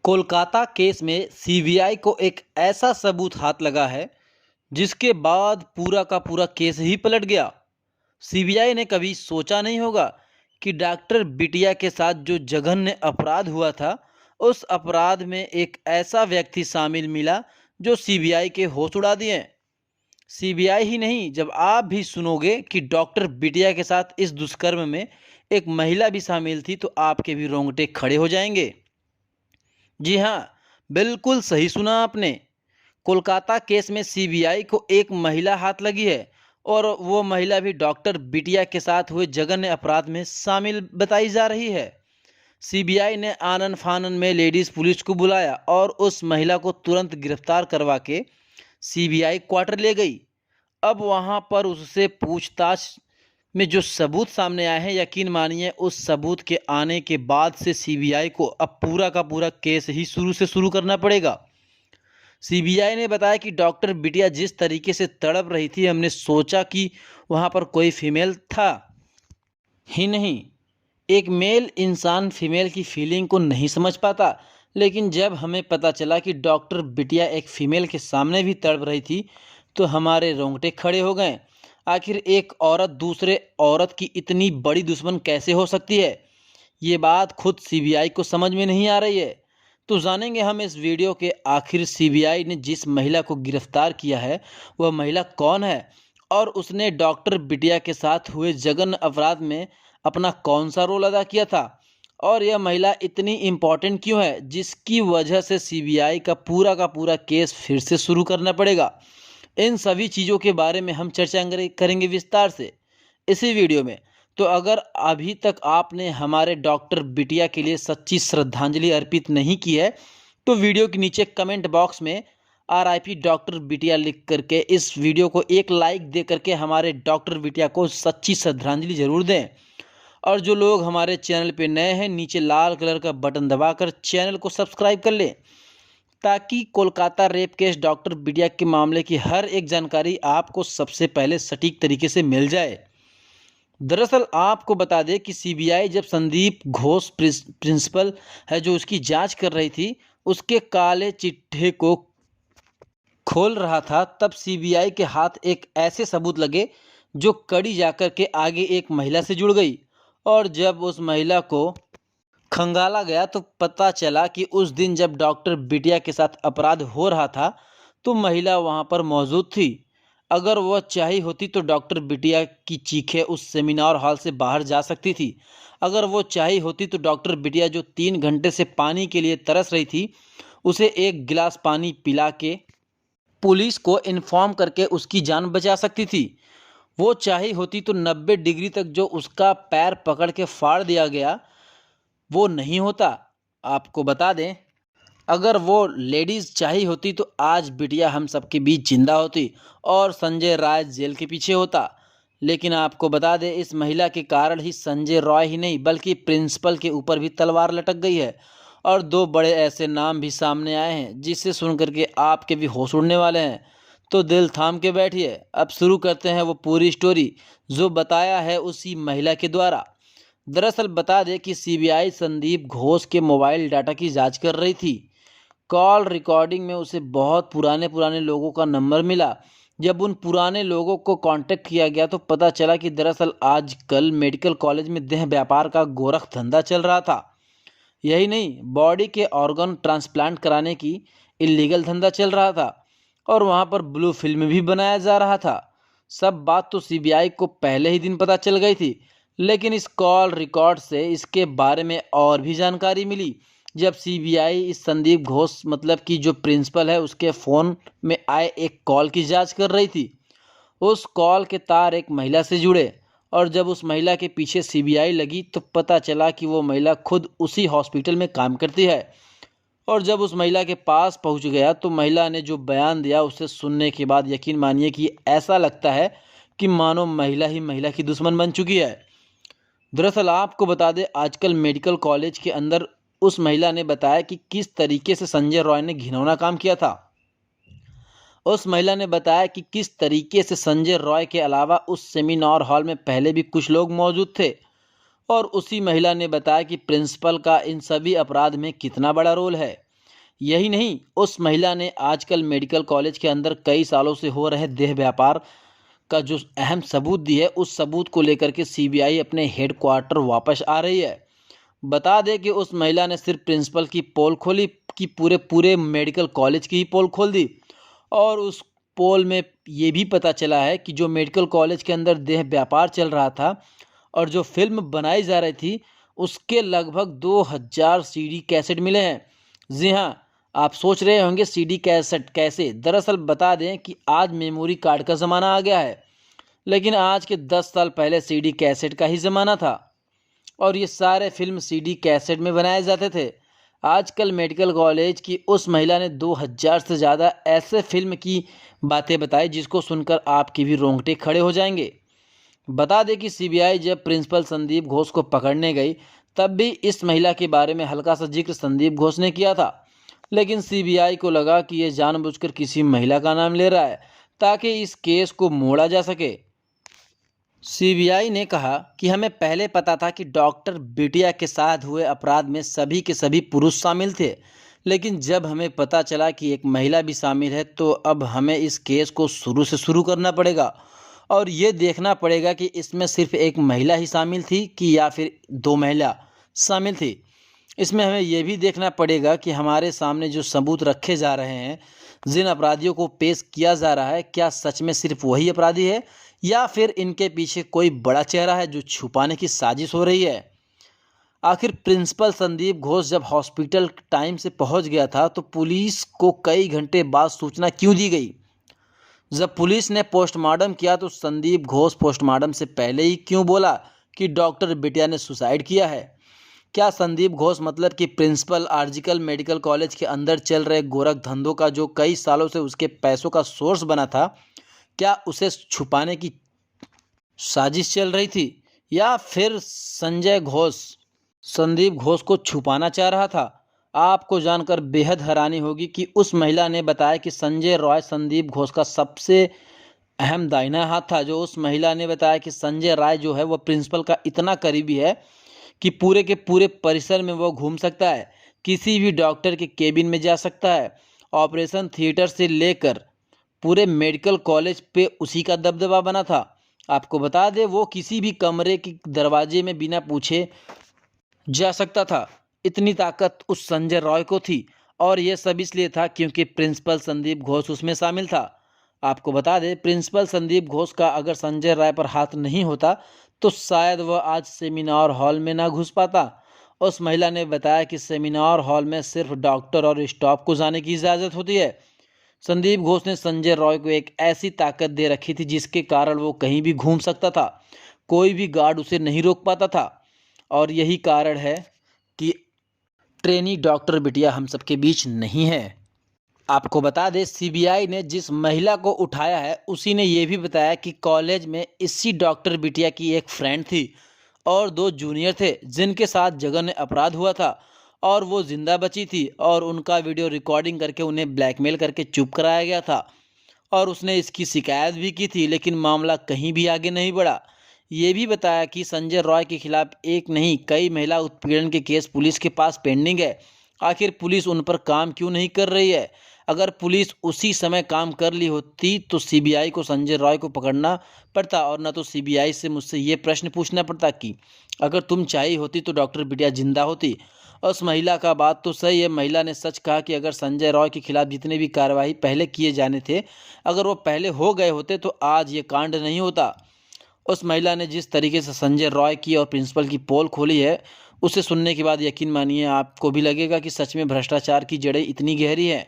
Kolkata case में CBI को एक ऐसा सबूत हाथ लगा है जिसके बाद पूरा का पूरा केस ही पलट गया। सीबीआई ने कभी सोचा नहीं होगा कि डॉक्टर बिटिया के साथ जो जघन्य अपराध हुआ था, उस अपराध में एक ऐसा व्यक्ति शामिल मिला जो सीबीआई के होश उड़ा दिए। सीबीआई ही नहीं, जब आप भी सुनोगे कि डॉक्टर बिटिया के साथ इस दुष्कर्म में एक महिला भी शामिल थी, तो आपके भी रोंगटे खड़े हो जाएंगे। जी हाँ, बिल्कुल सही सुना आपने। कोलकाता केस में सीबीआई को एक महिला हाथ लगी है और वो महिला भी डॉक्टर बिटिया के साथ हुए जघन्य अपराध में शामिल बताई जा रही है। सीबीआई ने आनन फानन में लेडीज पुलिस को बुलाया और उस महिला को तुरंत गिरफ्तार करवा के सीबीआई क्वार्टर ले गई। अब वहां पर उससे पूछताछ में जो सबूत सामने आए हैं, यकीन मानिए उस सबूत के आने के बाद से सीबीआई को अब पूरा का पूरा केस ही शुरू से शुरू करना पड़ेगा। सीबीआई ने बताया कि डॉक्टर बिटिया जिस तरीके से तड़प रही थी, हमने सोचा कि वहां पर कोई फीमेल था ही नहीं। एक मेल इंसान फीमेल की फीलिंग को नहीं समझ पाता, लेकिन जब हमें पता चला कि डॉक्टर बिटिया एक फीमेल के सामने भी तड़प रही थी, तो हमारे रोंगटे खड़े हो गए। आखिर एक औरत दूसरे औरत की इतनी बड़ी दुश्मन कैसे हो सकती है? ये बात खुद सीबीआई को समझ में नहीं आ रही है। तो जानेंगे हम इस वीडियो के आखिर सीबीआई ने जिस महिला को गिरफ्तार किया है, वह महिला कौन है और उसने डॉक्टर बिटिया के साथ हुए जघन्य अपराध में अपना कौन सा रोल अदा किया था, और यह महिला इतनी इम्पॉर्टेंट क्यों है जिसकी वजह से सीबीआई का पूरा केस फिर से शुरू करना पड़ेगा। इन सभी चीज़ों के बारे में हम चर्चा करेंगे विस्तार से इसी वीडियो में। तो अगर अभी तक आपने हमारे डॉक्टर बिटिया के लिए सच्ची श्रद्धांजलि अर्पित नहीं की है, तो वीडियो के नीचे कमेंट बॉक्स में आरआईपी डॉक्टर बिटिया लिख करके इस वीडियो को एक लाइक दे करके हमारे डॉक्टर बिटिया को सच्ची श्रद्धांजलि जरूर दें। और जो लोग हमारे चैनल पे नए हैं, नीचे लाल कलर का बटन दबाकर चैनल को सब्सक्राइब कर लें, ताकि कोलकाता रेप केस डॉक्टर बिटिया के मामले की हर एक जानकारी आपको सबसे पहले सटीक तरीके से मिल जाए। दरअसल आपको बता दें कि सीबीआई जब संदीप घोष प्रिंसिपल है जो उसकी जांच कर रही थी, उसके काले चिट्ठे को खोल रहा था, तब सीबीआई के हाथ एक ऐसे सबूत लगे जो कड़ी जाकर के आगे एक महिला से जुड़ गई। और जब उस महिला को खंगाला गया तो पता चला कि उस दिन जब डॉक्टर बिटिया के साथ अपराध हो रहा था, तो महिला वहां पर मौजूद थी। अगर वह चाही होती तो डॉक्टर बिटिया की चीखें उस सेमिनार हॉल से बाहर जा सकती थी। अगर वो चाही होती तो डॉक्टर बिटिया जो 3 घंटे से पानी के लिए तरस रही थी, उसे एक गिलास पानी पिला के पुलिस को इन्फॉर्म करके उसकी जान बचा सकती थी। वो चाही होती तो 90 डिग्री तक जो उसका पैर पकड़ के फाड़ दिया गया, वो नहीं होता। आपको बता दें, अगर वो लेडीज चाहिए होती तो आज बिटिया हम सबके बीच जिंदा होती और संजय राय जेल के पीछे होता। लेकिन आपको बता दें, इस महिला के कारण ही संजय रॉय ही नहीं बल्कि प्रिंसिपल के ऊपर भी तलवार लटक गई है। और 2 बड़े ऐसे नाम भी सामने आए हैं जिसे सुन करके आपके भी होश उड़ने वाले हैं। तो दिल थाम के बैठिए, अब शुरू करते हैं वो पूरी स्टोरी जो बताया है उसी महिला के द्वारा। दरअसल बता दें कि सीबीआई संदीप घोष के मोबाइल डाटा की जांच कर रही थी। कॉल रिकॉर्डिंग में उसे बहुत पुराने लोगों का नंबर मिला। जब उन पुराने लोगों को कांटेक्ट किया गया तो पता चला कि दरअसल आजकल मेडिकल कॉलेज में देह व्यापार का गोरख धंधा चल रहा था। यही नहीं, बॉडी के ऑर्गन ट्रांसप्लांट कराने की इलीगल धंधा चल रहा था और वहां पर ब्लू फिल्म भी बनाया जा रहा था। सब बात तो सीबीआई को पहले ही दिन पता चल गई थी, लेकिन इस कॉल रिकॉर्ड से इसके बारे में और भी जानकारी मिली। जब सीबीआई इस संदीप घोष मतलब कि जो प्रिंसिपल है उसके फ़ोन में आए एक कॉल की जांच कर रही थी, उस कॉल के तार एक महिला से जुड़े और जब उस महिला के पीछे सीबीआई लगी तो पता चला कि वो महिला खुद उसी हॉस्पिटल में काम करती है। और जब उस महिला के पास पहुंच गया तो महिला ने जो बयान दिया उसे सुनने के बाद यकीन मानिए कि ऐसा लगता है कि मानो महिला ही महिला की दुश्मन बन चुकी है। दरअसल आपको बता दें, आजकल मेडिकल कॉलेज के अंदर उस महिला ने बताया कि किस तरीके से संजय रॉय ने घिनौना काम किया था। उस महिला ने बताया कि किस तरीके से संजय रॉय के अलावा उस सेमिनार हॉल में पहले भी कुछ लोग मौजूद थे। और उसी महिला ने बताया कि प्रिंसिपल का इन सभी अपराध में कितना बड़ा रोल है। यही नहीं, उस महिला ने आजकल मेडिकल कॉलेज के अंदर कई सालों से हो रहे देह व्यापार का जो अहम सबूत दी है, उस सबूत को लेकर के सीबीआई अपने हेडक्वार्टर वापस आ रही है। बता दें कि उस महिला ने सिर्फ प्रिंसिपल की पोल खोली कि पूरे पूरे मेडिकल कॉलेज की ही पोल खोल दी। और उस पोल में ये भी पता चला है कि जो मेडिकल कॉलेज के अंदर देह व्यापार चल रहा था और जो फिल्म बनाई जा रही थी, उसके लगभग 2000 सीडी कैसेट मिले हैं। जी हाँ, आप सोच रहे होंगे सीडी कैसेट कैसे? दरअसल बता दें कि आज मेमोरी कार्ड का ज़माना आ गया है, लेकिन आज के 10 साल पहले सीडी कैसेट का ही ज़माना था और ये सारे फिल्म सीडी कैसेट में बनाए जाते थे। आजकल मेडिकल कॉलेज की उस महिला ने 2000 से ज़्यादा ऐसे फिल्म की बातें बताई जिसको सुनकर आपके भी रोंगटे खड़े हो जाएंगे। बता दें कि सीबीआई जब प्रिंसिपल संदीप घोष को पकड़ने गई, तब भी इस महिला के बारे में हल्का सा जिक्र संदीप घोष ने किया था, लेकिन सीबीआई को लगा कि यह जानबूझकर किसी महिला का नाम ले रहा है ताकि इस केस को मोड़ा जा सके। सीबीआई ने कहा कि हमें पहले पता था कि डॉक्टर बिटिया के साथ हुए अपराध में सभी के सभी पुरुष शामिल थे, लेकिन जब हमें पता चला कि एक महिला भी शामिल है तो अब हमें इस केस को शुरू से शुरू करना पड़ेगा और ये देखना पड़ेगा कि इसमें सिर्फ एक महिला ही शामिल थी कि या फिर 2 महिला शामिल थी। इसमें हमें यह भी देखना पड़ेगा कि हमारे सामने जो सबूत रखे जा रहे हैं, जिन अपराधियों को पेश किया जा रहा है, क्या सच में सिर्फ वही अपराधी है या फिर इनके पीछे कोई बड़ा चेहरा है जो छुपाने की साजिश हो रही है। आखिर प्रिंसिपल संदीप घोष जब हॉस्पिटल टाइम से पहुंच गया था तो पुलिस को कई घंटे बाद सूचना क्यों दी गई? जब पुलिस ने पोस्टमार्टम किया तो संदीप घोष पोस्टमार्टम से पहले ही क्यों बोला कि डॉक्टर बिटिया ने सुसाइड किया है? क्या संदीप घोष मतलब कि प्रिंसिपल आर्जिकल मेडिकल कॉलेज के अंदर चल रहे गोरख धंधों का जो कई सालों से उसके पैसों का सोर्स बना था, क्या उसे छुपाने की साजिश चल रही थी या फिर संजय घोष संदीप घोष को छुपाना चाह रहा था? आपको जानकर बेहद हैरानी होगी कि उस महिला ने बताया कि संजय रॉय संदीप घोष का सबसे अहम दाहिना हाथ था। जो उस महिला ने बताया कि संजय राय जो है वह प्रिंसिपल का इतना करीबी है कि पूरे के पूरे परिसर में वो घूम सकता है, किसी भी डॉक्टर के केबिन में जा सकता है। ऑपरेशन थिएटर से लेकर पूरे मेडिकल कॉलेज पे उसी का दबदबा बना था। आपको बता दें वो किसी भी कमरे के दरवाजे में बिना पूछे जा सकता था, इतनी ताकत उस संजय रॉय को थी। और यह सब इसलिए था क्योंकि प्रिंसिपल संदीप घोष उसमें शामिल था। आपको बता दें प्रिंसिपल संदीप घोष का अगर संजय राय पर हाथ नहीं होता तो शायद वह आज सेमिनार हॉल में ना घुस पाता। उस महिला ने बताया कि सेमिनार हॉल में सिर्फ डॉक्टर और स्टाफ को जाने की इजाज़त होती है। संदीप घोष ने संजय रॉय को एक ऐसी ताकत दे रखी थी जिसके कारण वो कहीं भी घूम सकता था, कोई भी गार्ड उसे नहीं रोक पाता था। और यही कारण है कि ट्रेनी डॉक्टर बिटिया हम सबके बीच नहीं है। आपको बता दें सीबीआई ने जिस महिला को उठाया है उसी ने ये भी बताया कि कॉलेज में इसी डॉक्टर बिटिया की एक फ्रेंड थी और 2 जूनियर थे जिनके साथ जघन्य अपराध हुआ था और वो जिंदा बची थी और उनका वीडियो रिकॉर्डिंग करके उन्हें ब्लैकमेल करके चुप कराया गया था और उसने इसकी शिकायत भी की थी, लेकिन मामला कहीं भी आगे नहीं बढ़ा। ये भी बताया कि संजय रॉय के खिलाफ एक नहीं कई महिला उत्पीड़न के केस पुलिस के पास पेंडिंग है। आखिर पुलिस उन पर काम क्यों नहीं कर रही है? अगर पुलिस उसी समय काम कर ली होती तो सीबीआई को संजय रॉय को पकड़ना पड़ता और न तो सीबीआई से मुझसे ये प्रश्न पूछना पड़ता कि अगर तुम चाहिए होती तो डॉक्टर बिटिया जिंदा होती। उस महिला का बात तो सही है, महिला ने सच कहा कि अगर संजय रॉय के खिलाफ जितने भी कार्रवाई पहले किए जाने थे अगर वो पहले हो गए होते तो आज ये कांड नहीं होता। उस महिला ने जिस तरीके से संजय रॉय की और प्रिंसिपल की पोल खोली है उसे सुनने के बाद यकीन मानिए आपको भी लगेगा कि सच में भ्रष्टाचार की जड़ें इतनी गहरी हैं।